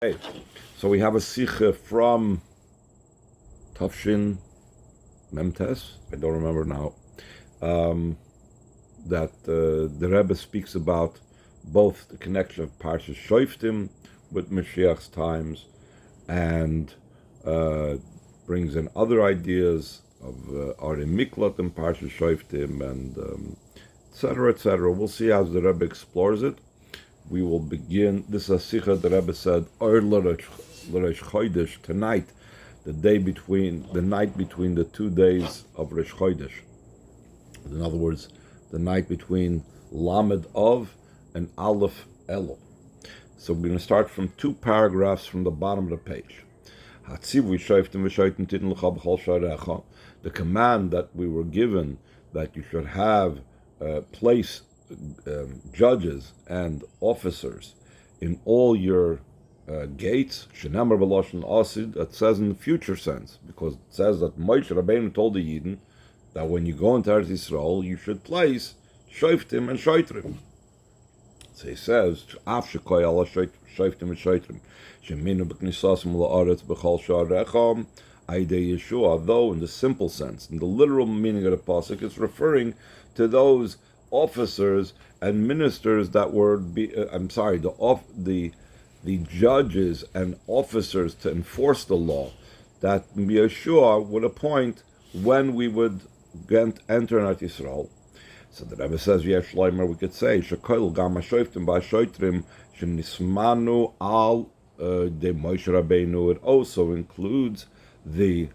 Okay, so we have a Sicha from Tafshin Memtes, I don't remember now, that the Rebbe speaks about both the connection of Parshas Shoftim with Moshiach's times and brings in other ideas of Arei Miklat and Parshas Shoftim and etc., etc. We'll see as the Rebbe explores it. We will begin. This is a Sicha the Rebbe said, Or Rosh Chodesh, tonight, the night between the 2 days of Rosh Chodesh. In other words, the night between Lamed Av and Aleph Elul. So we're going to start from 2 paragraphs from the bottom of the page. The command that we were given that you should have place judges and officers in all your gates, Shenamar B'Lashon Asid, that says in the future sense, because it says that Moshe Rabbeinu told the Yidden that when you go into Eretz Yisrael, you should place Shoftim and Shoitrim. So he says, Af Shekoy Allah Shoftim and Shoitrim, Sheminu B'Knisasim La'aretz B'Chal Sha'arecham, Aidei Yeshua, though in the simple sense, in the literal meaning of the pasuk, it's referring to those officers and ministers that were, the judges and officers to enforce the law that Yeshua would appoint when we would enter Eretz Yisrael. So the Rebbe says, Yesh Leimer, we could say, Shekoil Gam HaShoiftim Ba'Shoitrim Shenismanu Al De Moshe Rabbeinu. It also includes the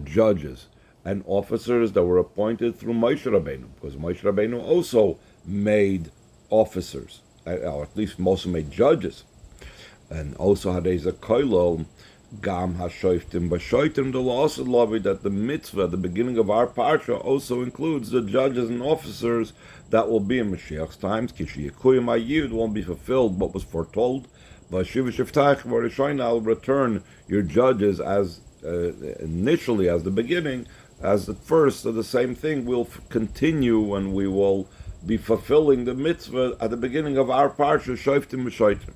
judges and officers that were appointed through Moshe Rabbeinu, because Moshe Rabbeinu also made officers, or at least also made judges. And also Hadeza Koilol Gam HaShoiftim B'Shoitrim, the law also loved that the mitzvah at the beginning of our parsha also includes the judges and officers that will be in Mashiach's times. Kishi Yekuyim Ayid won't be fulfilled what was foretold. V'Shiva Shiftach V'Rishoin, I'll return your judges as initially as the beginning, as the first of the same thing. We'll continue and we will be fulfilling the mitzvah at the beginning of our parsha, Shoftim B'Shoitrim.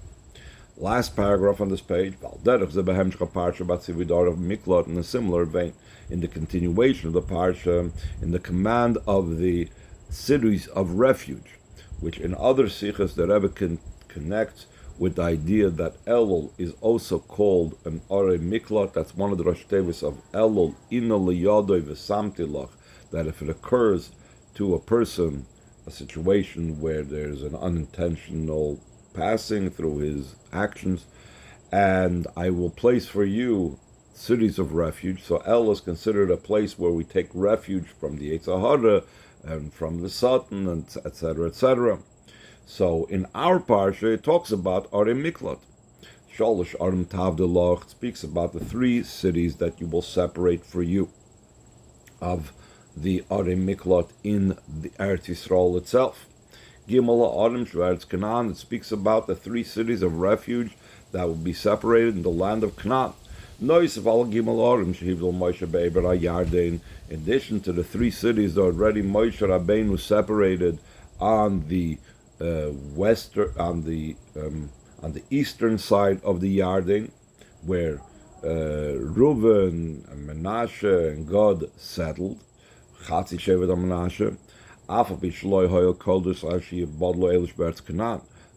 Last paragraph on this page, in a similar vein, in the continuation of the parsha, in the command of the cities of refuge, which in other sichas the Rebbe connects with the idea that Elul is also called an Arei Miklat. That's one of the Rosh Tevis of Elul, Ina Liyadoi V'Samtilach, that if it occurs to a person, a situation where there's an unintentional passing through his actions, and I will place for you cities of refuge. So El is considered a place where we take refuge from the Yetzer Hara and from the Satan, and etc., etc. So in our parsha, it talks about Arei Miklat. Shalosh Arim Tavdelach speaks about the 3 cities that you will separate for you of the Arei Miklat in the Eretz Yisrael itself. Geulah Adam Shvaretz Canaan, it speaks about the 3 cities of refuge that will be separated in the land of Canaan. Nois of all Geulah Adam Shehivdol Moshe Be'eber HaYarden. In addition to the 3 cities that already Moshe Rabbeinu separated on the on the eastern side of the Yarden, where Reuven and Menashe and Gad settled, Chatzi Shevet HaMenashe.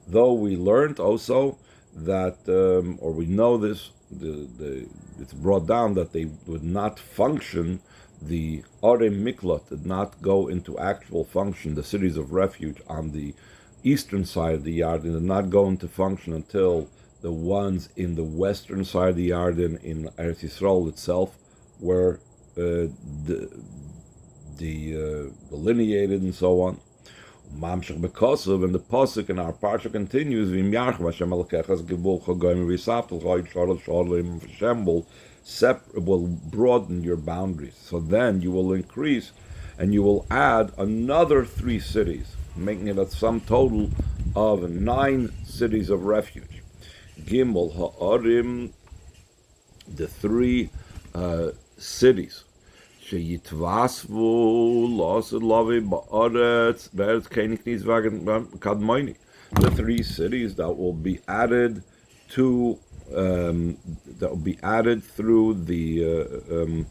Though we learned also that, or we know this, it's brought down that they would not function, the Arei Miklat did not go into actual function, the cities of refuge on the eastern side of the Yarden did not go into function until the ones in the western side of the Yarden in Eretz Yisrael itself were delineated and so on. Mamshech Bekosov, and the pasuk in our parsha continues, will broaden your boundaries. So then you will increase and you will add another 3 cities, making it a sum total of 9 cities of refuge. Gimel Ha'arim, the 3 cities. The 3 cities that will be added to that will be added through in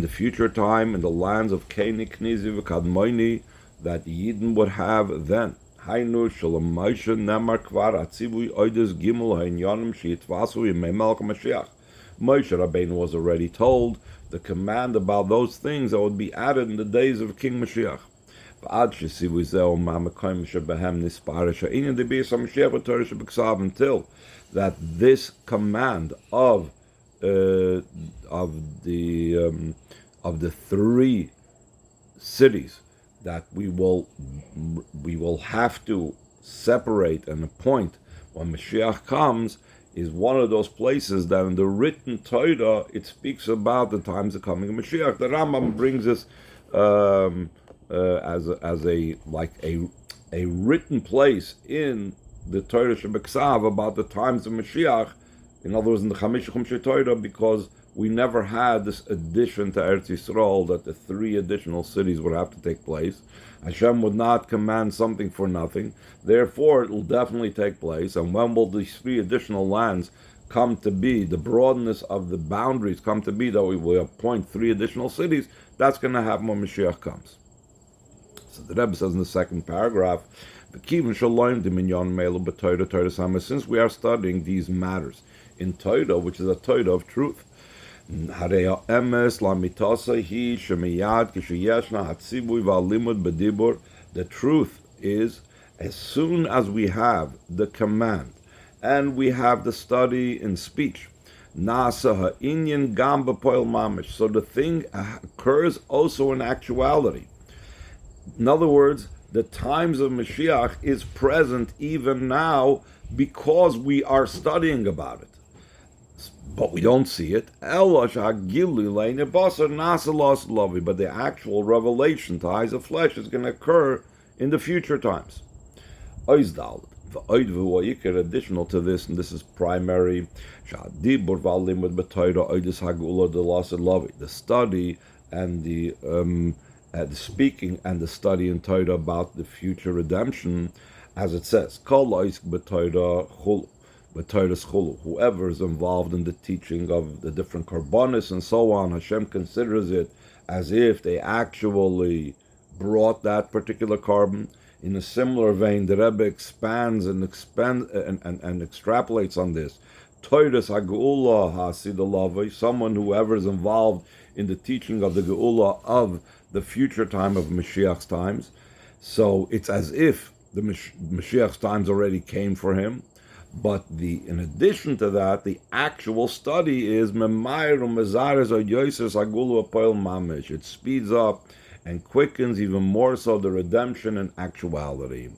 the future time in the lands of Keni, Knizi, Kadmoini that Yidden would have then. Hainu Shalom Moshe Nemar Kvar Atzivui Oides Gimel Hainyanim Sheitvasu Yemei Melech Mashiach. Moshe Rabbeinu was already told the command about those things that would be added in the days of King Mashiach. Until that this command of the three cities that we will have to separate and appoint when Mashiach comes is one of those places that in the written Torah it speaks about the times of coming of Mashiach. The Rambam brings us as a written place in the Torah Shebeksav about the times of Mashiach. In other words, in the Chamish Chumshei Torah, because we never had this addition to Eretz Yisrael that the three additional cities would have to take place. Hashem would not command something for nothing. Therefore, it will definitely take place. And when will these three additional lands come to be, the broadness of the boundaries come to be that we will appoint three additional cities? That's going to happen when Mashiach comes. So the Rebbe says in the second paragraph, since we are studying these matters in Torah, which is a Torah of truth, the truth is, as soon as we have the command and we have the study in speech, so the thing occurs also in actuality. In other words, the times of Mashiach is present even now because we are studying about it. But we don't see it. But the actual revelation to eyes of flesh is going to occur in the future times. Additional to this, and this is primary, the study and the speaking and the study in Torah about the future redemption, as it says, whoever is involved in the teaching of the different korbanos and so on, Hashem considers it as if they actually brought that particular korban. In a similar vein, the Rebbe expands and extrapolates on this. Someone whoever is involved in the teaching of the Geulah of the future time of Mashiach's times. So it's as if the Mashiach's times already came for him. But in addition to that, the actual study is it speeds up and quickens even more so the redemption and actuality.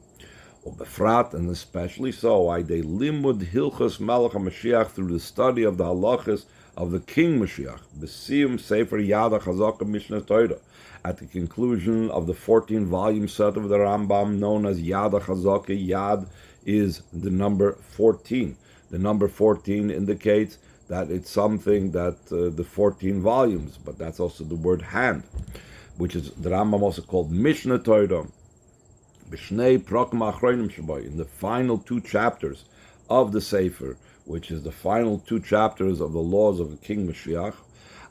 And especially so, limud hilchos melech Mashiach, through the study of the halachas of the King Mashiach, b'siyum sefer Yad HaChazaka Mishnah Torah, at the conclusion of the 14-volume set of the Rambam known as Yad HaChazaka. Yad is the number 14. The number 14 indicates that it's something that the 14 volumes, but that's also the word hand, which is the Rambam also called Mishnah Torah. In the final two chapters of the Sefer, which is the final two chapters of the laws of the King Mashiach,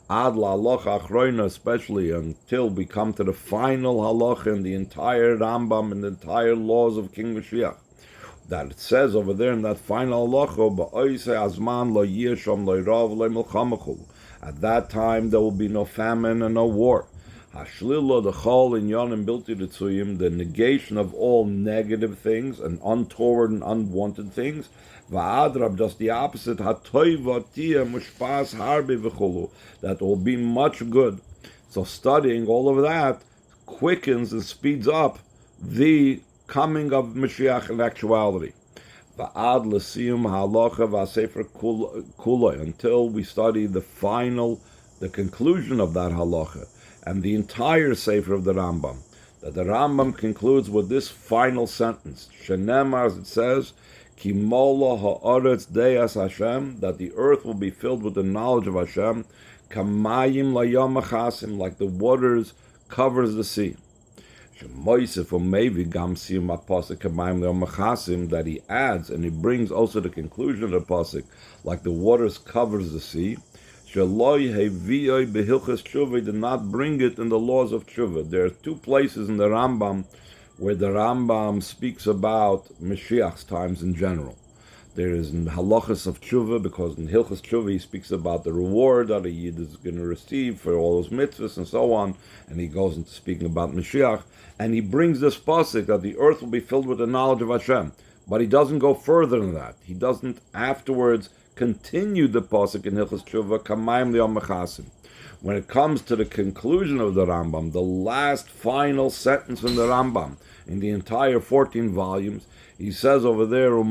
Ad la'alocha achroina, especially until we come to the final halacha in the entire Rambam and the entire laws of King Mashiach, that it says over there in that final halacha, at that time there will be no famine and no war. Hashlila, the chol inyanim bilti tzuyim, the negation of all negative things and untoward and unwanted things. Va'adrab, just the opposite. Hatoiva tia mushpas harbi v'chulu, that will be much good. So studying all of that quickens and speeds up the coming of Mashiach in actuality. Va'ad l'siyum halacha v'sefer kula, until we study the conclusion of that halacha and the entire Sefer of the Rambam, that the Rambam concludes with this final sentence, Shenemar, as it says, Ki mola ha'aretz de'as Hashem, that the earth will be filled with the knowledge of Hashem, Kamayim layam achasim, like the waters covers the sea. That he adds and he brings also the conclusion of the pasuk, like the waters covers the sea. Did not bring it in the laws of tshuva. There are two places in the Rambam where the Rambam speaks about Mashiach's times in general. There is in halachas of tshuva, because in Hilchas tshuva he speaks about the reward that a yid is going to receive for all those mitzvahs and so on, and he goes into speaking about Mashiach, and he brings this pasuk that the earth will be filled with the knowledge of Hashem, but he doesn't go further than that. He doesn't afterwards continue the pasuk in Hilchas tshuva, kamayim liyom mechasim. When it comes to the conclusion of the Rambam, the last final sentence in the Rambam, in the entire 14 volumes, he says over there, he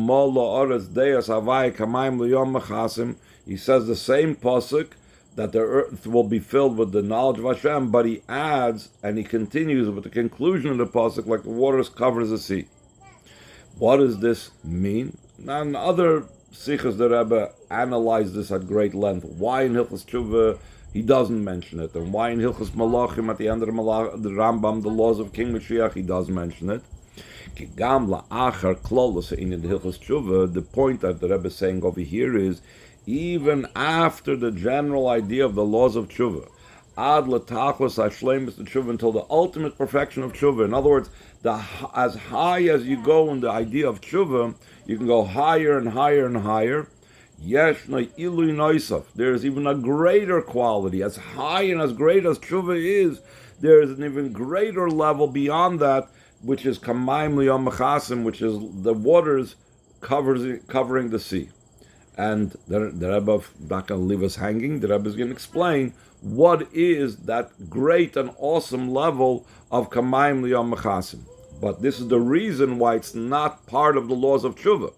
says the same pasuk, that the earth will be filled with the knowledge of Hashem, but he adds, and he continues with the conclusion of the pasuk, like the waters covers the sea. What does this mean? Now, in other Sichas, the Rebbe analyzed this at great length. Why in Hilchas Tshuva he doesn't mention it, and why in Hilchas Malachim at the end of the Rambam, the laws of King Moshiach, he does mention it. The point that the Rebbe is saying over here is, even after the general idea of the laws of tshuva, ad l'tachlis hashleimus tshuva, until the ultimate perfection of tshuva. In other words, as high as you go in the idea of tshuva, you can go higher and higher and higher. Yesh ilui noisaf. There is even a greater quality. As high and as great as tshuva is, there is an even greater level beyond that, which is kamayim liyom mechasim, which is the waters covering the sea. And the Rebbe is not going to leave us hanging. The Rebbe is going to explain what is that great and awesome level of kamayim liyom mechasim. But this is the reason why it's not part of the laws of tshuva,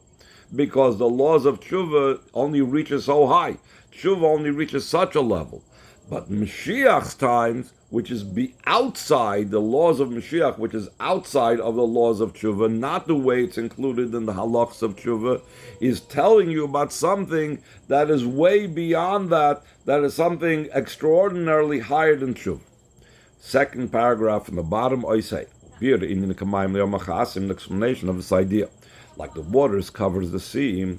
because the laws of tshuva only reaches so high. Tshuva only reaches such a level. But Mashiach's times, which is outside the laws of Mashiach, which is outside of the laws of tshuva, not the way it's included in the halachas of tshuva, is telling you about something that is way beyond that, that is something extraordinarily higher than tshuva. Second paragraph from the bottom, I say, here in the Kamayim Le'om HaChasim, the explanation of this idea. Like the waters covers the sea,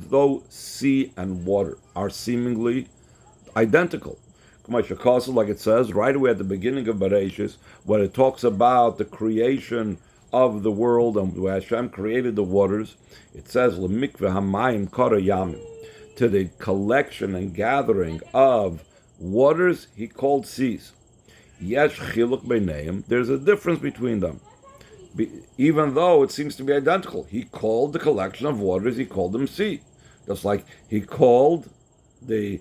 though sea and water are seemingly identical. Like it says right away at the beginning of Bereshis, when it talks about the creation of the world and where Hashem created the waters, it says L'mikveh hamayim kara yamim, to the collection and gathering of waters he called seas. Yesh chiluk beineim, there's a difference between them. Even though it seems to be identical. He called the collection of waters, he called them sea. Just like he called the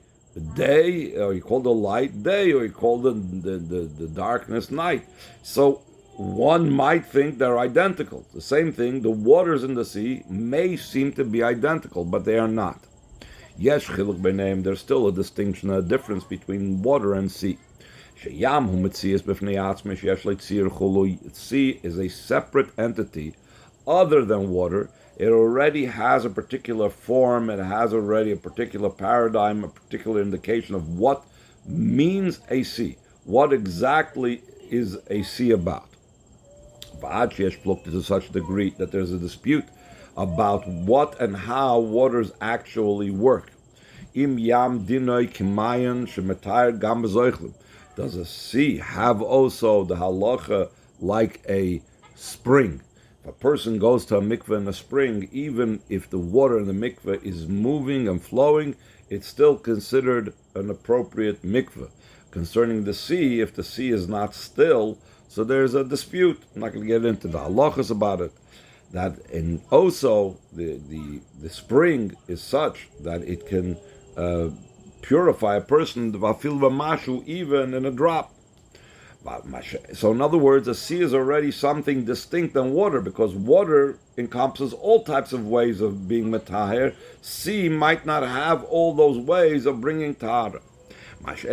day, or he called the light day, or he called the darkness night. So one might think they're identical. The same thing, the waters in the sea may seem to be identical, but they are not. Yesh chiluk b'neim, there's still a distinction, a difference between water and sea. Sea is a separate entity other than water. It already has a particular form, it has already a particular paradigm, a particular indication of what means a sea. What exactly is a sea about? To such a degree that there's a dispute about what and how waters actually work. Does a sea have also the halacha like a spring? If a person goes to a mikveh in a spring, even if the water in the mikveh is moving and flowing, it's still considered an appropriate mikveh. Concerning the sea, if the sea is not still, so there's a dispute. I'm not going to get into the halachas about it. That and also the spring is such that it can purify a person, even in a drop. So in other words, a sea is already something distinct than water, because water encompasses all types of ways of being metaher. Sea might not have all those ways of bringing tahara. As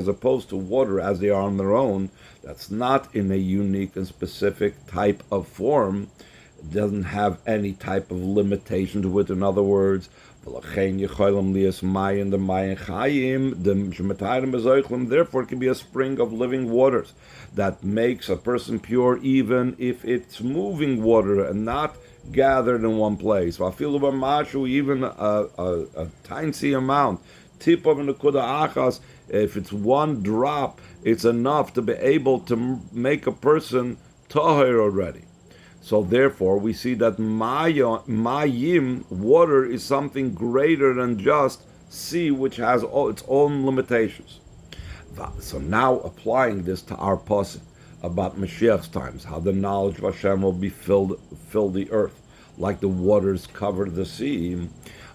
opposed to water as they are on their own, that's not in a unique and specific type of form. It doesn't have any type of limitation to it. In other words, Therefore, it can be a spring of living waters that makes a person pure, even if it's moving water and not gathered in one place. Even a tiny amount, tip of nekuda achas, if it's one drop, it's enough to be able to make a person tahir already. So therefore, we see that mayim, water, is something greater than just sea, which has its own limitations. So now applying this to our pasuk about Mashiach's times, how the knowledge of Hashem will be fill the earth, like the waters cover the sea.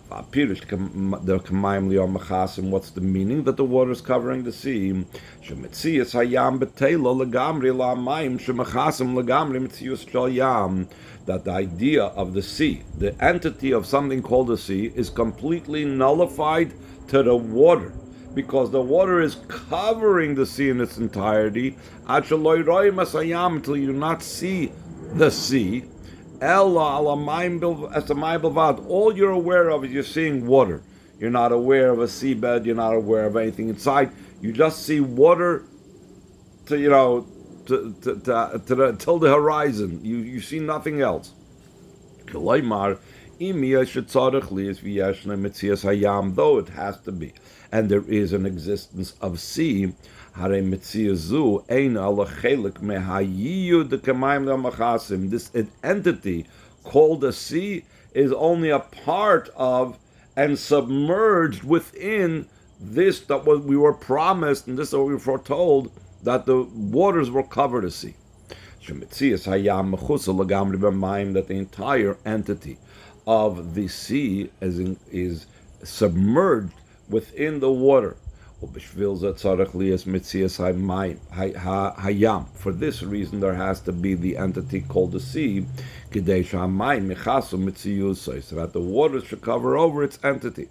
What's the meaning that the water is covering the sea? That the idea of the sea, the entity of something called the sea, is completely nullified to the water, because the water is covering the sea in its entirety until you do not see the sea. All you're aware of is you're seeing water. You're not aware of a seabed. You're not aware of anything inside. You just see water till the horizon. You see nothing else. Though it has to be, and there is an existence of sea. This entity called the sea is only a part of and submerged within this, that what we were promised, and this is what we were foretold, that the waters will cover the sea. That the entire entity of the sea is submerged within the water. For this reason, there has to be the entity called the sea, so that the waters should cover over its entity.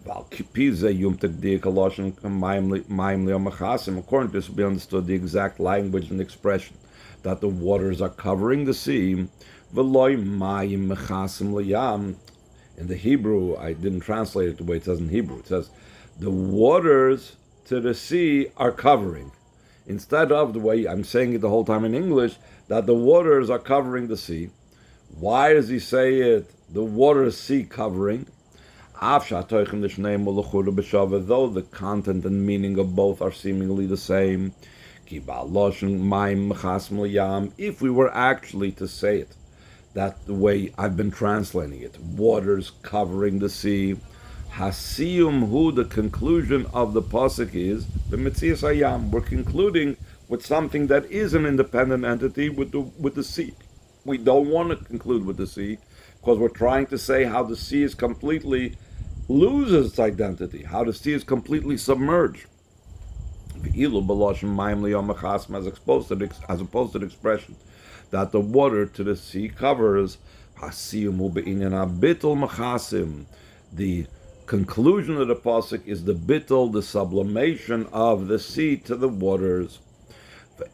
According to this, will be understood the exact language and expression that the waters are covering the sea. In the Hebrew, I didn't translate it the way it says in Hebrew. It says, the waters to the sea are covering. Instead of the way I'm saying it the whole time in English, that the waters are covering the sea. Why does he say it, the water sea covering? Though the content and meaning of both are seemingly the same. If we were actually to say it, that the way I've been translating it, waters covering the sea, Hasiyum hu, the conclusion of the pasuk is the Metzias Hayam. We're concluding with something that is an independent entity with the sea. We don't want to conclude with the sea because we're trying to say how the sea is completely loses its identity, how the sea is completely submerged. As opposed to the expression that the water to the sea covers, the conclusion of the pasuk is the bittul, the sublimation of the sea to the waters.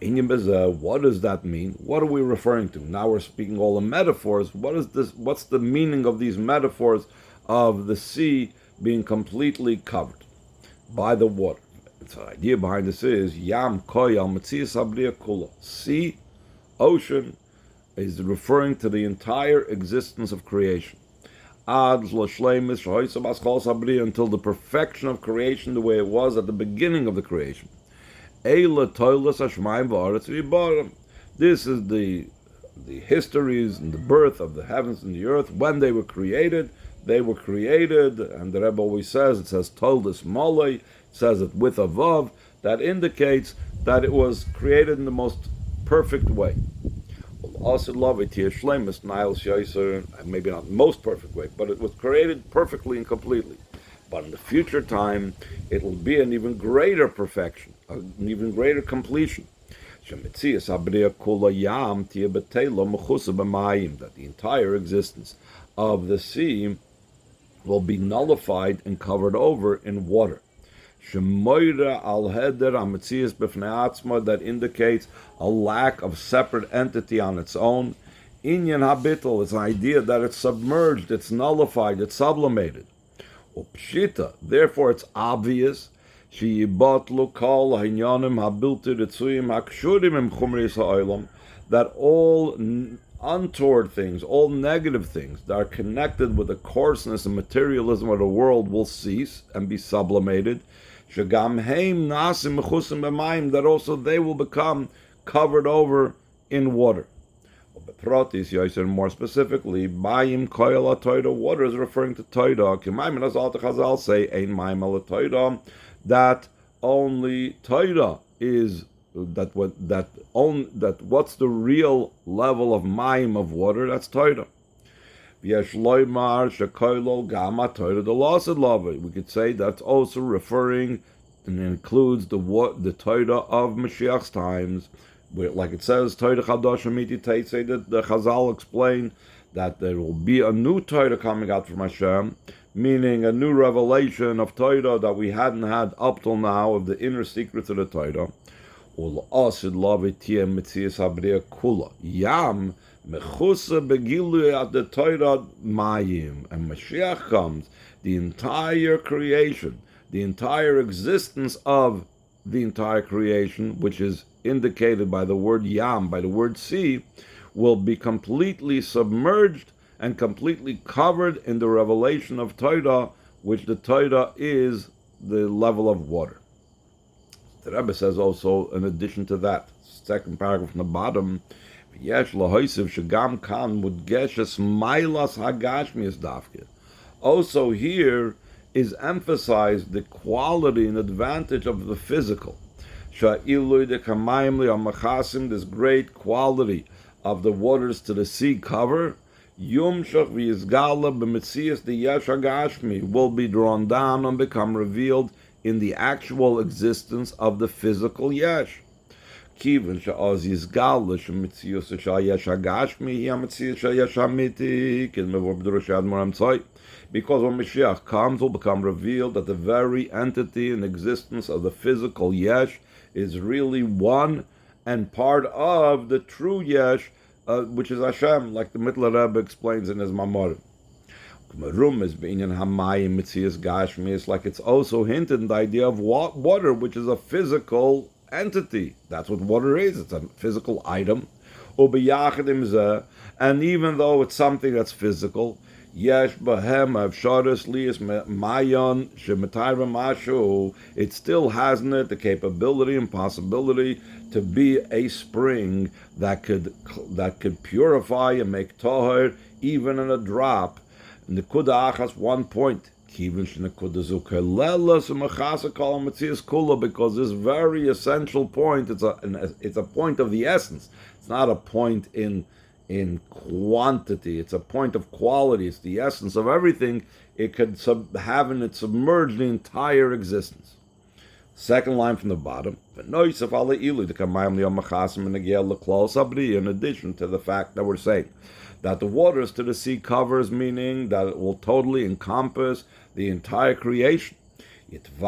What does that mean? What are we referring to? Now we're speaking all the metaphors. What is this? What's the meaning of these metaphors of the sea being completely covered by the water? So the idea behind this is Yam Koyal Metzias Abriya Kula. Sea, ocean, is referring to the entire existence of creation. Until the perfection of creation, the way it was at the beginning of the creation. This is the histories and the birth of the heavens and the earth. When they were created, and the Rebbe always says, it says Toldos Molei, it says it with a vav, that indicates that it was created in the most perfect way. Also love it here, Shlemus, Nile Shaiser, maybe not the most perfect way, but it was created perfectly and completely. But in the future time, it will be an even greater perfection, an even greater completion. That the entire existence of the sea will be nullified and covered over in water. That indicates a lack of separate entity on its own. Inyan habitul is an idea that it's submerged, it's nullified, it's sublimated. Upshita. Therefore, it's obvious that all untoward things, all negative things that are connected with the coarseness and materialism of the world will cease and be sublimated. That also they will become covered over in water. More specifically, Mayim Koyala Toida, water is referring to Toida. Kimaim, as Alta Chazal say, Ein Mayim Ala Toida, that only Toida is that what's the real level of Mayim of water? That's Toida. We could say that's also referring and includes the Toida of Mashiach's times. Like it says, Torah Chadash Amiti Teitze, that the Chazal explain that there will be a new Torah coming out from Hashem, meaning a new revelation of Torah that we hadn't had up till now, of the inner secrets of the Torah. Yam mechusa begilu at the Torah mayim, and Mashiach comes, the entire creation, the entire existence of the entire creation, which is indicated by the word yam, by the word sea, will be completely submerged and completely covered in the revelation of Torah, which the Torah is the level of water. The Rebbe says also, in addition to that, second paragraph from the bottom, also here is emphasized the quality and advantage of the physical. This great quality of the waters to the sea cover, will be drawn down and become revealed in the actual existence of the physical yesh. Because when Moshiach comes, will become revealed that the very entity and existence of the physical yesh is really one and part of the true yesh, which is Hashem, like the Mittler Rebbe explains in his Mamorim. Like it's also hinted in the idea of water, which is a physical entity. That's what water is. It's a physical item. And even though it's something that's physical, it still has in it the capability and possibility to be a spring that could purify and make tahor even in a drop. Nekuda achas, 1 point. Because this very essential point, it's a point of the essence. It's not a point in quantity. It's a point of quality. It's the essence of everything. It could have in it submerged the entire existence. Second line from the bottom. In addition to the fact that we're saying that the waters to the sea covers, meaning that it will totally encompass the entire creation. Yidden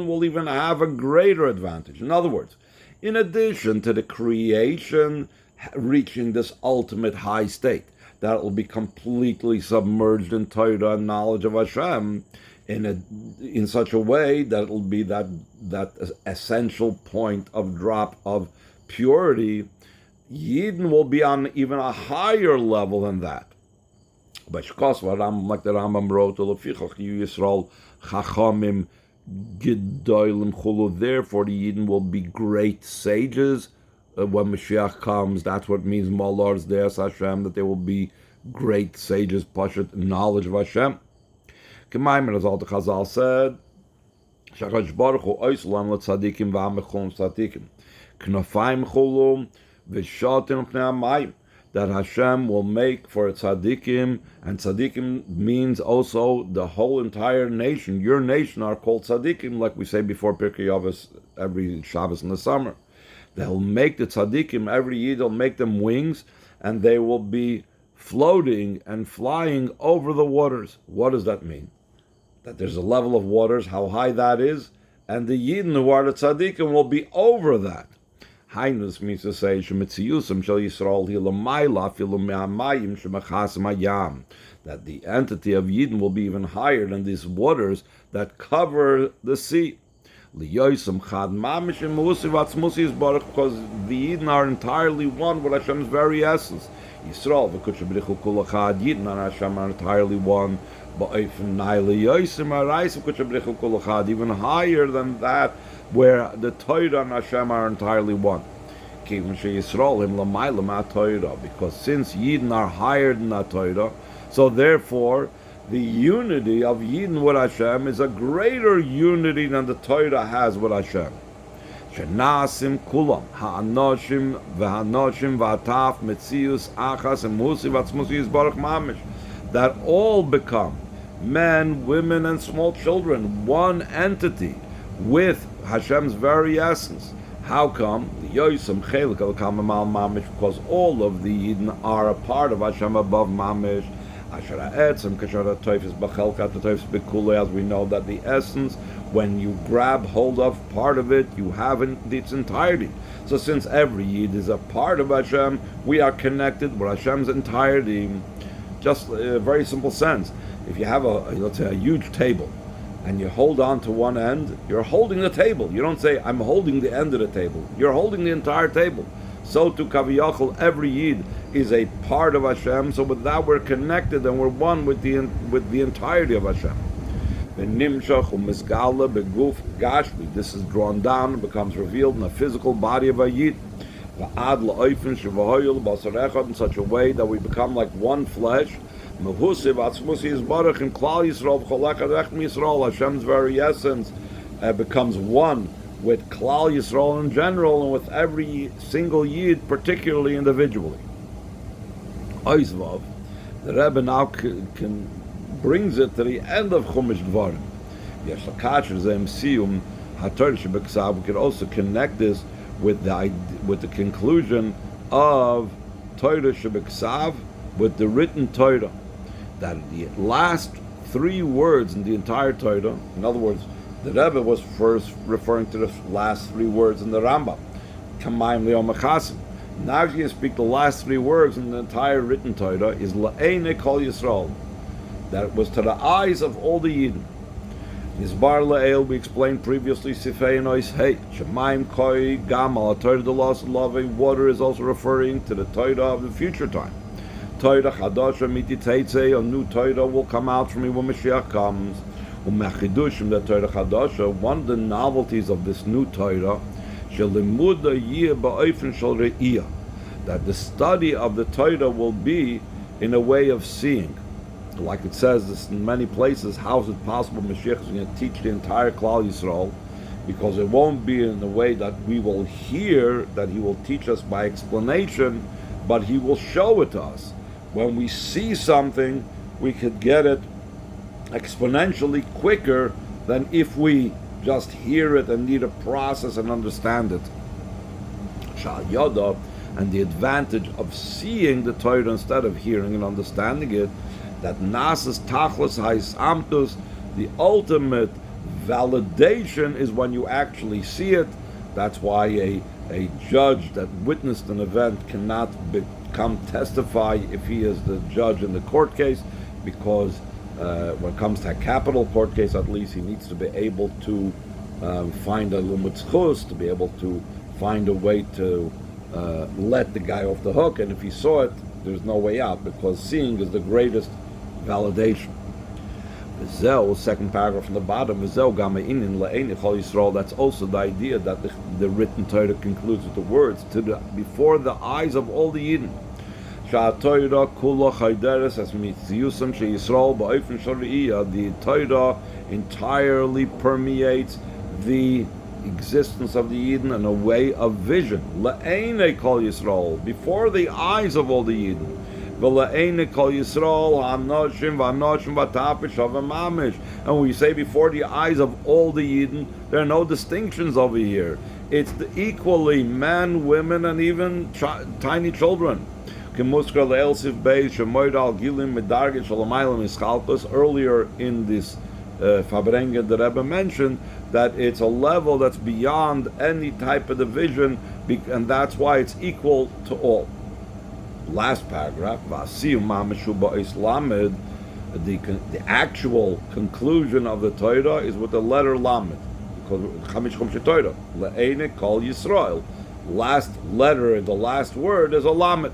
will even have a greater advantage. In other words, in addition to the creation reaching this ultimate high state, that it will be completely submerged in Torah and knowledge of Hashem in such a way that it will be that essential point of drop of purity. Yidden will be on even a higher level than that. But like the Rambam wrote, Yisrael Chachamim Gedolim Chulu. Therefore, the Yidden will be great sages when Mashiach comes. That's what means Malars Deas Hashem, that they will be great sages, Pashat, knowledge of Hashem. K'mayim, as all the Chazal said, Shakadosh Baruch Hu Oislam L'Tzadikim V'Amechum Tzadikim Knofayim Chulu V'Shatim Pnei Amayim, that Hashem will make for tzaddikim, and tzaddikim means also the whole entire nation. Your nation are called tzaddikim, like we say before Pirkei Avos every Shabbos in the summer. They'll make the tzaddikim, every year they'll make them wings, and they will be floating and flying over the waters. What does that mean? That there's a level of waters, how high that is, and the Yidden who are the tzaddikim will be over that. Hainus means to say, Shemitziyusam shall Yisrael hilamayla filu me'amayim shemachasam hayam. That the entity of Yidden will be even higher than these waters that cover the sea. Liyoisam chad mamish and musi vatzmusi is baruch, because the Yidden are entirely one with Hashem's very essence. Yisrael v'kutsha b'richu kula chad, Yidden and Hashem are entirely one. Even higher than that, where the Torah and Hashem are entirely one. Because since Yidden are higher than that Torah, so therefore the unity of Yidden with Hashem is a greater unity than the Torah has with Hashem. Shenasim kulam ha'anoshim v'hanoshim v'ataf metzius achas and musi v'atzmusi yisbarach mamish, that all become men, women, and small children, one entity with Hashem's very essence. How come? Because all of the Yidden are a part of Hashem above Mamish. As we know that the essence, when you grab hold of part of it, you have its entirety. So since every Yid is a part of Hashem, we are connected with Hashem's entirety. Just a very simple sense. If you have let's say a huge table, and you hold on to one end, you're holding the table. You don't say, I'm holding the end of the table. You're holding the entire table. So to Kaviyachol, every Yid is a part of Hashem. So with that, we're connected and we're one with the entirety of Hashem. This is drawn down and becomes revealed in the physical body of a Yid. In such a way that we become like one flesh. Hashem's very essence becomes one with Klal Yisrael in general and with every single Yid, particularly individually. The Rebbe now brings it to the end of Chumash Dvarim. We could also connect this with the conclusion of Torah Shebeksav, with the written Torah, that the last three words in the entire Torah, in other words, the Rebbe was first referring to the last three words in the Rambam, Kamayim Le'om Achasim. Now you speak the last three words in the entire written Torah is La'ene Kol Yisrael, that was to the eyes of all the Yidden. Nizbar La'el, we explained previously, Sifei Nois Hey, Shemaim Koi Gamal, Torah the loss of love, water is also referring to the Torah of the future time. Torah Chadasha Mititeitze, a new Torah will come out from me when Moshiach comes. Umechidushim, the Torah Chadasha, one of the novelties of this new Torah, Shelimuda Yeh Ba'ofen Shel Re'iyah, that the study of the Torah will be in a way of seeing. Like it says this in many places, how is it possible Moshiach is going to teach the entire Klal Yisrael? Because it won't be in the way that we will hear, that he will teach us by explanation, but he will show it to us. When we see something, we could get it exponentially quicker than if we just hear it and need to process and understand it. Shal Yoda, and the advantage of seeing the Torah instead of hearing and understanding it, that Nasas Tachlis Hais Amtus, the ultimate validation is when you actually see it. That's why a judge that witnessed an event cannot come testify if he is the judge in the court case, because when it comes to a capital court case, at least he needs to be able to find a lumitzchus, to be able to find a way to let the guy off the hook, and if he saw it, there's no way out, because seeing is the greatest validation. Vizel, second paragraph from the bottom, Vizel Gamainin La'eni Chol Yisrael, that's also the idea that the written Torah concludes with the words, before the eyes of all the Yidden. The Torah entirely permeates the existence of the Yidden in a way of vision. La'ene Kol Yisrael, before the eyes of all the Yidden. And when we say before the eyes of all the Yidden, there are no distinctions over here. It's equally men, women, and even tiny children. Earlier in this Fabrenga, the Rebbe mentioned that it's a level that's beyond any type of division, and that's why it's equal to all. Last paragraph, the actual conclusion of the Torah is with the letter Lamed, because Chamish Chumshei Torah, Le'ene Kol Yisrael. Last letter, the last word is a Lamed.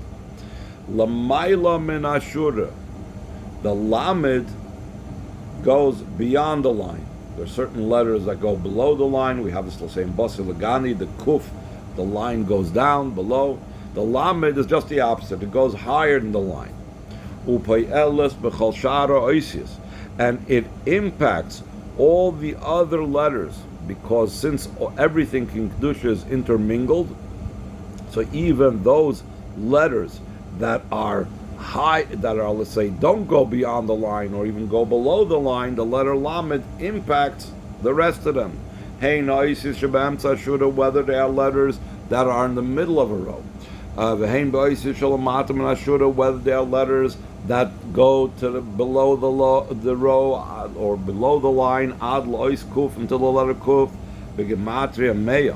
Lamaila min Ashura. The Lamed goes beyond the line. There are certain letters that go below the line. We have this same Basi Lagani, the Kuf, the line goes down below. The Lamed is just the opposite. It goes higher than the line. And it impacts all the other letters, because since everything in Kedusha is intermingled, so even those letters that are high, that are, let's say, don't go beyond the line or even go below the line, the letter Lamed impacts the rest of them. Whether they are letters that are in the middle of a row, whether they are letters that go to below the row or below the line, ad lois kuf, until the letter kuf, begematria meya,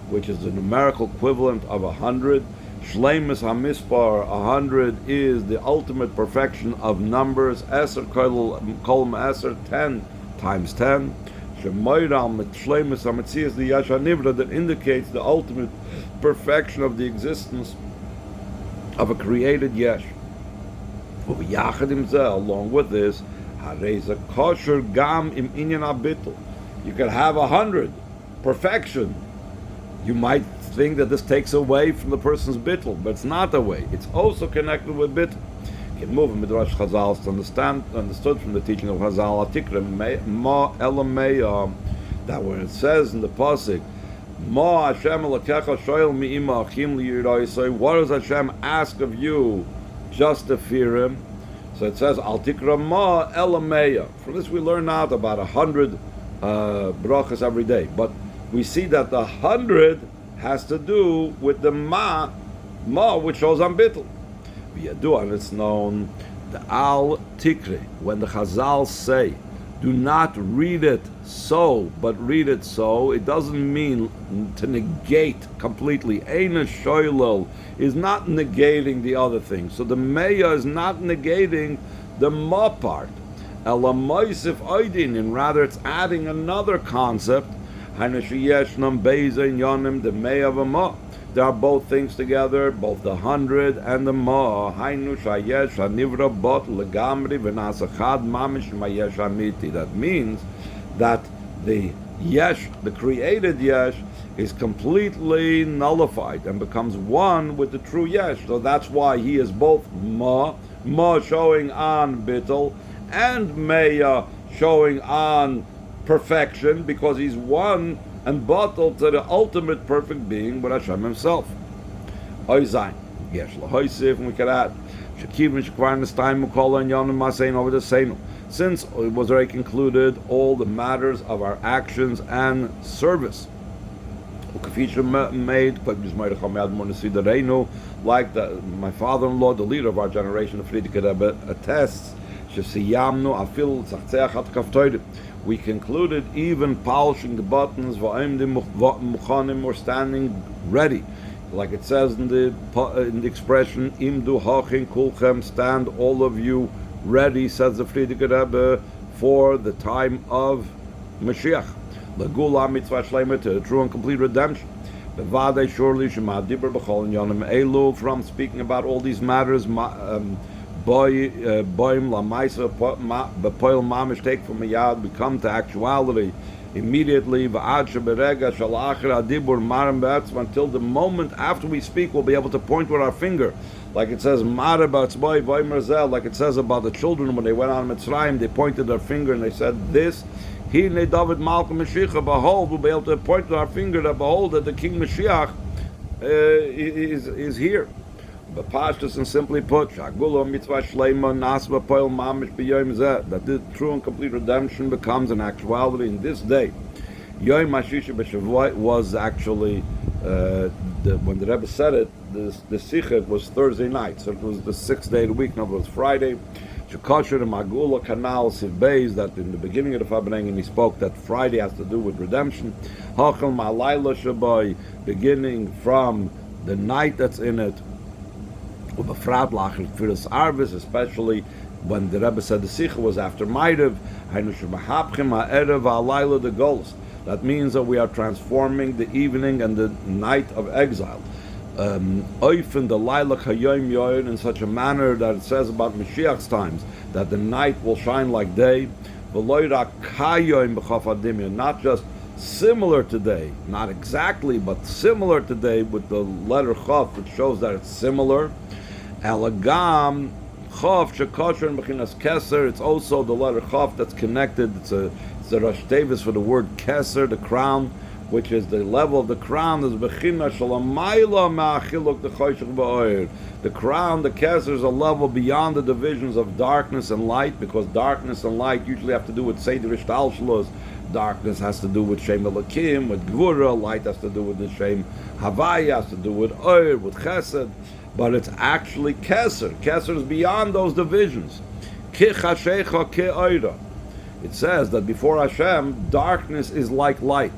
which is the numerical equivalent of 100. Shleimus hamispar, 100 is the ultimate perfection of numbers. Eser kolm eser, 10 times 10. Shemoiram mit shleimus hamitzias, the yasha nivra, that indicates the ultimate perfection of the existence of a created yesh. Along with this, kosher gam im inyan abitul. You can have 100 perfection. You might think that this takes away from the person's bittul, but it's not a way. It's also connected with bittul. You can move in Midrash Chazal to understood from the teaching of Chazal, ma elameya, that when it says in the pasuk, ma Hashem elakecha shoyel mi'ima achim liyirayisai, what does Hashem ask of you? Just to fear Him. So it says, al tikra ma elameya. From this we learn out about 100 brachas every day, but we see that the 100 has to do with the ma, which shows on bittul. And it's known, the al tikre, when the Chazal say, do not read it so, but read it so, it doesn't mean to negate completely. Eina shoylel is not negating the other thing. So the meya is not negating the ma part. Ela moisif oidin, and rather it's adding another concept. The may of a ma. There are both things together, both the 100 and the ma. That means that the yesh, the created yesh, is completely nullified and becomes one with the true yesh. So that's why he is both ma showing on bittul, and meya showing on perfection, because he's one and bottled to the ultimate perfect being with Hashem Himself. Oizain, yes, lahoisif, and we could add shekivin shekvar nestayim mukola and yonim masein over the seinu. Since it was already concluded all the matters of our actions and service, made like my father-in-law, the leader of our generation, the Friedrich Rebbe, attests. We concluded even polishing the buttons, we're standing ready, like it says in the expression, imdu hachin kulchem, stand all of you ready, says the Friedrich Rebbe, for the time of Moshiach, the Geulah mitzvah shleima, to the true and complete redemption. Bevadei surely shema dibur b'chol yonim Elul, from speaking about all these matters, boim la maisa b'poil mamish, take from a yad, we come to actuality immediately. V'ad sheberega shalacher adibur marim be'etzma, until the moment after we speak, we'll be able to point with our finger, like it says mara b'atzmai v'aymerzel, like it says about the children when they went on Mitzrayim, they pointed their finger and they said this. He ne David Malcolm Mashiach, behold, we'll be able to point with our finger that behold that the King Mashiach is here. But pashtus, and simply put, Geulah mitzvah shleima nasba poil mamish b'yom zeh, that the true and complete redemption becomes an actuality in this day. Yom Hashisha b'Shavuot was actually when the Rebbe said it, the Sicha was Thursday night, so it was the 6th day of the week. In other words, Friday. Shekosher and Magula Kanal Siv Beis, that in the beginning of the Farbrengen he spoke that Friday has to do with redemption. Hachel Malayla Shabai, beginning from the night that's in it. Ubefrat Lachel Firas Arvis, especially when the Rebbe said the Sicha was after Maidav. That means that we are transforming the evening and the night of exile. Oifen the Laila Hayoim Yoyin in such a manner that it says about Moshiach's times that the night will shine like day. Not just similar to day, not exactly, but similar to day with the letter Chaf, which shows that it's similar. Elagam Chaf Shekosher and Bechinas Keser. It's also the letter Chaf that's connected. It's the Rosh Tevis for the word Keser, the crown, which is the level of the crown, is Bechina Shalamayla Ma'achiluk the Choshech Ba'oir. The crown, the Keser, is a level beyond the divisions of darkness and light, because darkness and light usually have to do with Seder Ishtalshalos. Darkness has to do with Shem Elokim, with Geulah. Light has to do with the Shem Havaya, has to do with Oir, with Chesed. But it's actually Keser. Keser is beyond those divisions. Ki Chashecha Ki Oira. It says that before Hashem, darkness is like light.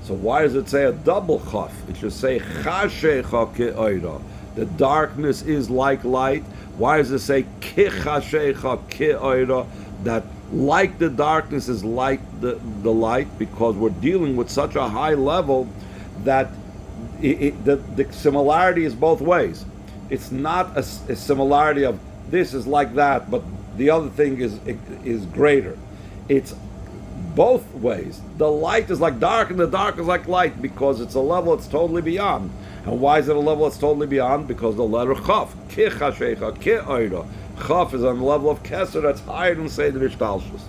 So why does it say a double chaf? It should say chashecha ke'oira. The darkness is like light. Why does it say ki chashecha ke'oira? That like the darkness is like the light, because we're dealing with such a high level that the similarity is both ways. It's not a similarity of this is like that, but the other thing is greater. It's both ways. The light is like dark and the dark is like light, because it's a level it's totally beyond. And why is it a level it's totally beyond? Because the letter Chaf, Ki Chashecha, Ki Oira. Chaf is on the level of Keser that's higher than Seder Ishtalshus.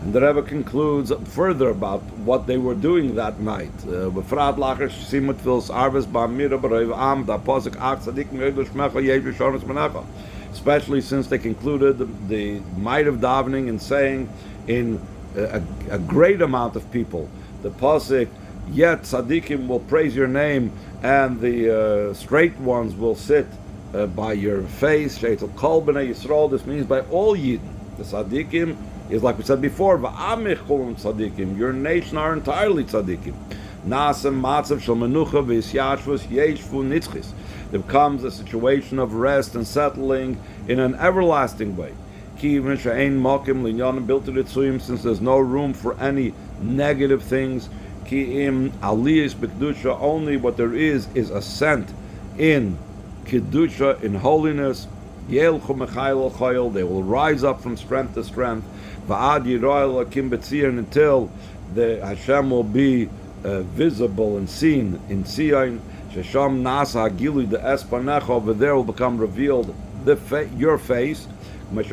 And the Rebbe concludes further about what they were doing that night. Befrat lacher simut fils arves ba'mira b'roiv am da posik ach tzadik me'egel shmecha yesh v'shonos menecha. Especially since they concluded the might of davening and saying in a great amount of people, the pasuk, yet tzaddikim will praise your name, and the straight ones will sit by your face. Sheitel kol b'nei Yisrael. This means by all Yidden. The tzaddikim is like we said before. Va'amich kulam tzaddikim. Your nation are entirely tzaddikim. Nasem matzav shel menucha v'yisyashvus yeshvu nitzchis. There comes a situation of rest and settling in an everlasting way. Since there's no room for any negative things, only what there is ascent in Kedusha, in holiness. They will rise up from strength to strength until the Hashem will be visible and seen in Sion. Shesham Nasa Geulah the Espanecha, over there will become revealed your face. Your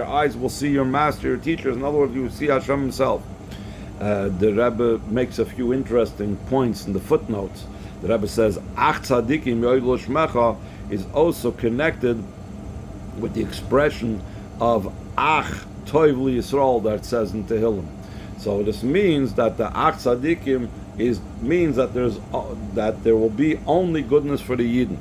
eyes will see your master, your teachers. In other words, you will see Hashem himself. The Rebbe makes a few interesting points in the footnotes. The Rebbe says, Ach tzadikim yoylo shmecha is also connected with the expression of Ach toiv li Yisrael that it says in Tehillim. So this means that the Ach tzadikim means that there will be only goodness for the Yidden.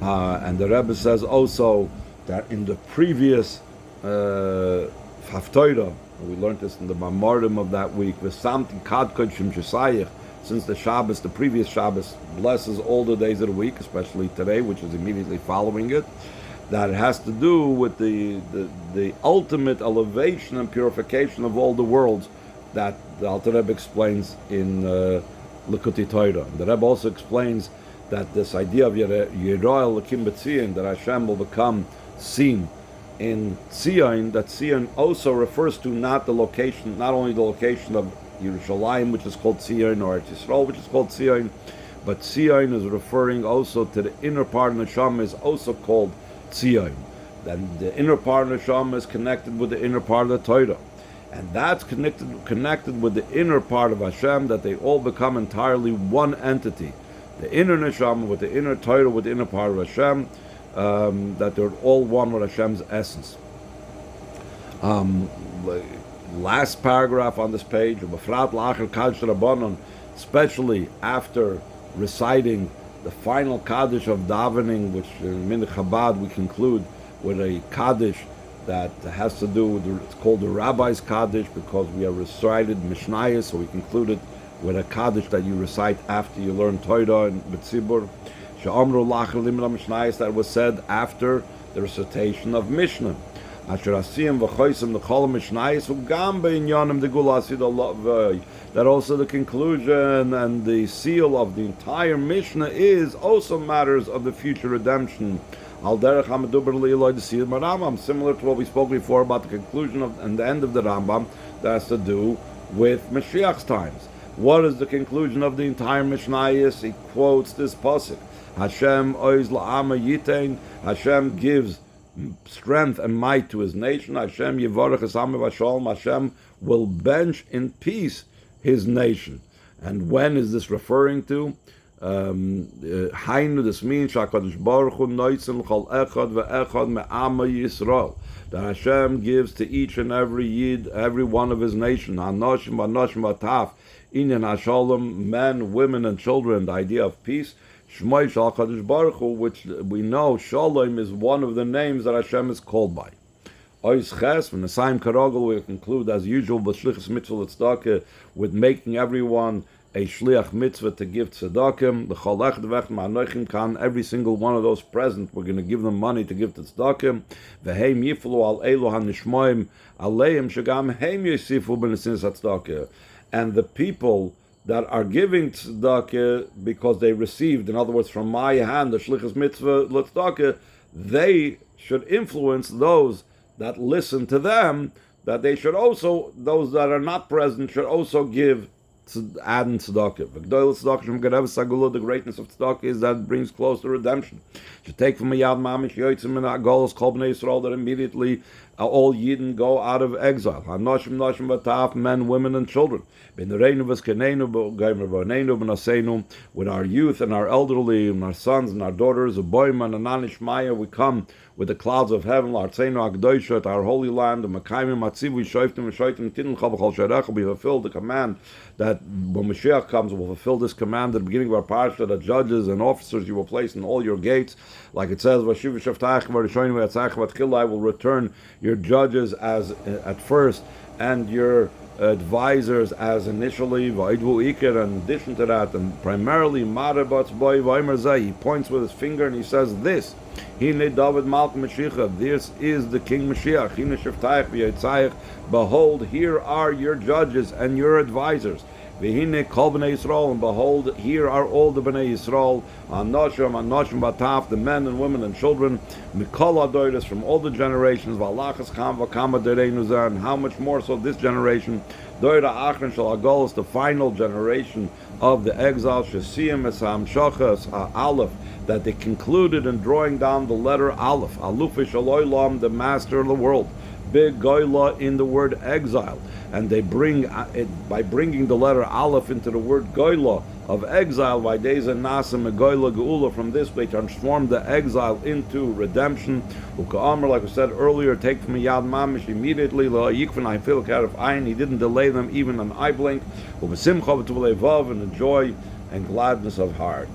And the Rebbe says also that in the previous Haftorah, we learned this in the Mamardim of that week, since the Shabbos, the previous Shabbos, blesses all the days of the week, especially today, which is immediately following it, that it has to do with the ultimate elevation and purification of all the worlds that the Alter Rebbe explains in Likutei Torah. The Rebbe also explains that this idea of Yeroel Lakim B'Tzion, that Hashem will become seen in Tzion, that Tzion also refers to not only the location of Yerushalayim, which is called Tzion, or Eretz Yisrael, which is called Tzion, but Tzion is referring also to the inner part of Neshama, is also called Tzion. Then the inner part of Neshama is connected with the inner part of the Torah. And that's connected with the inner part of Hashem, that they all become entirely one entity. The inner neshama with the inner Torah with the inner part of Hashem, that they're all one with Hashem's essence. Last paragraph on this page, especially after reciting the final Kaddish of davening, which in Minhag Chabad we conclude with a Kaddish that has to do with, it's called the Rabbi's Kaddish because we have recited Mishnayos, so we concluded with a Kaddish that you recite after you learn Torah and B'tzibur. She'amru lachar limud Mishnayos, that was said after the recitation of Mishnah. Asher asiyim v'choisim l'chol Mishnayos u'gam b'inyanim de Geulah asid. That also the conclusion and the seal of the entire Mishnah is also matters of the future redemption. Al derech hamaduber li'eloi d'siyud Rambam, similar to what we spoke before about the conclusion of and the end of the Rambam that has to do with Mashiach's times. What is the conclusion of the entire Mishnayos? He quotes this pasuk: Hashem oiz la'ama yitein. Hashem gives strength and might to His nation. Hashem yivarech esam v'shalom. Hashem will bench in peace His nation. And when is this referring to? Hainu, this means Shakadosh Baruch Hu noitzen chol echad ve'echad me'ama Yisrael, that Hashem gives to each and every Yid, every one of His nation, Hanoshim v'anoshim v'taf, inyan hashalom, men, women, and children, the idea of peace. Shmoi Shal Kadosh Baruch Hu, which we know Shalom is one of the names that Hashem is called by. Ois Ches, from the Saim Karagel, we conclude as usual b'shlichus mitzvah l'tzedakah, with making everyone a shliach mitzvah to give tzedakah. The cholech devech ma'anochim kan, every single one of those present, we're going to give them money to give to tzedakah. V'heim yiflu al elu hanishmoim aleim shagam heim yisifu b'nesin tzedakah. And the people that are giving tzedakah because they received, in other words, from my hand, the shlichus mitzvah l'tzedakah, they should influence those that listen to them, that they should also, those that are not present, should also give add in tzedakah. The greatness of tzedakah is that it brings close to redemption. You take from a yad mamish yotzim and agolos kol bnei Yisrael, that immediately all Yidden go out of exile. Hanoshim noshim v'taf, men, women, and children. B'nereinu v'skeneinu b'gaymer b'neinu b'naseinu, with our youth and our elderly and our sons and our daughters, u'boim and ananishmaya, we come with the clouds of heaven, l'artzeinu ha'kdoisha, our holy land, u'makayim matzivu shoiftim v'shoiftim tidin chal v'chol sherecha, we fulfill the command that when Moshiach comes, we'll fulfill this command at the beginning of our parsha, that judges and officers you will place in all your gates, like it says, "Vashiv v'shavtach v'rishonim v'yatzach v'tchila," I will return your judges as at first, and your advisors as initially. V'idvu ikir, in addition to that, and primarily Marabatz boy v'aymer, he points with his finger and he says this: Hine David Malch Mashiach, this is the King Mashiach. Hine Shavtach v'yatzach, behold, here are your judges and your advisors. V'hine kol b'nei Yisrael, and behold, here are all the b'nei Yisrael, anoshim bataf, the men and women and children, mikol adoides, from all the generations, v'alachas cham v'kama dereinu zeh, and how much more so this generation, doira achron shel agolos, the final generation of the exile, shesiyim es ha'amshachas ha'alef, that they concluded in drawing down the letter Aleph, Alufish Aloilam, the master of the world, big Geulah in the word exile, and they bring it by bringing the letter Aleph into the word Geulah of exile. By days and Nasim Geulah Geulah, from this they transform the exile into redemption. Uka'amr, like I said earlier, take from Yad Mamish immediately. La'yikvan ha'fil k'aref ayin, he didn't delay them even an eye blink. U'v'simcha v'tuv levav, and the joy and gladness of heart.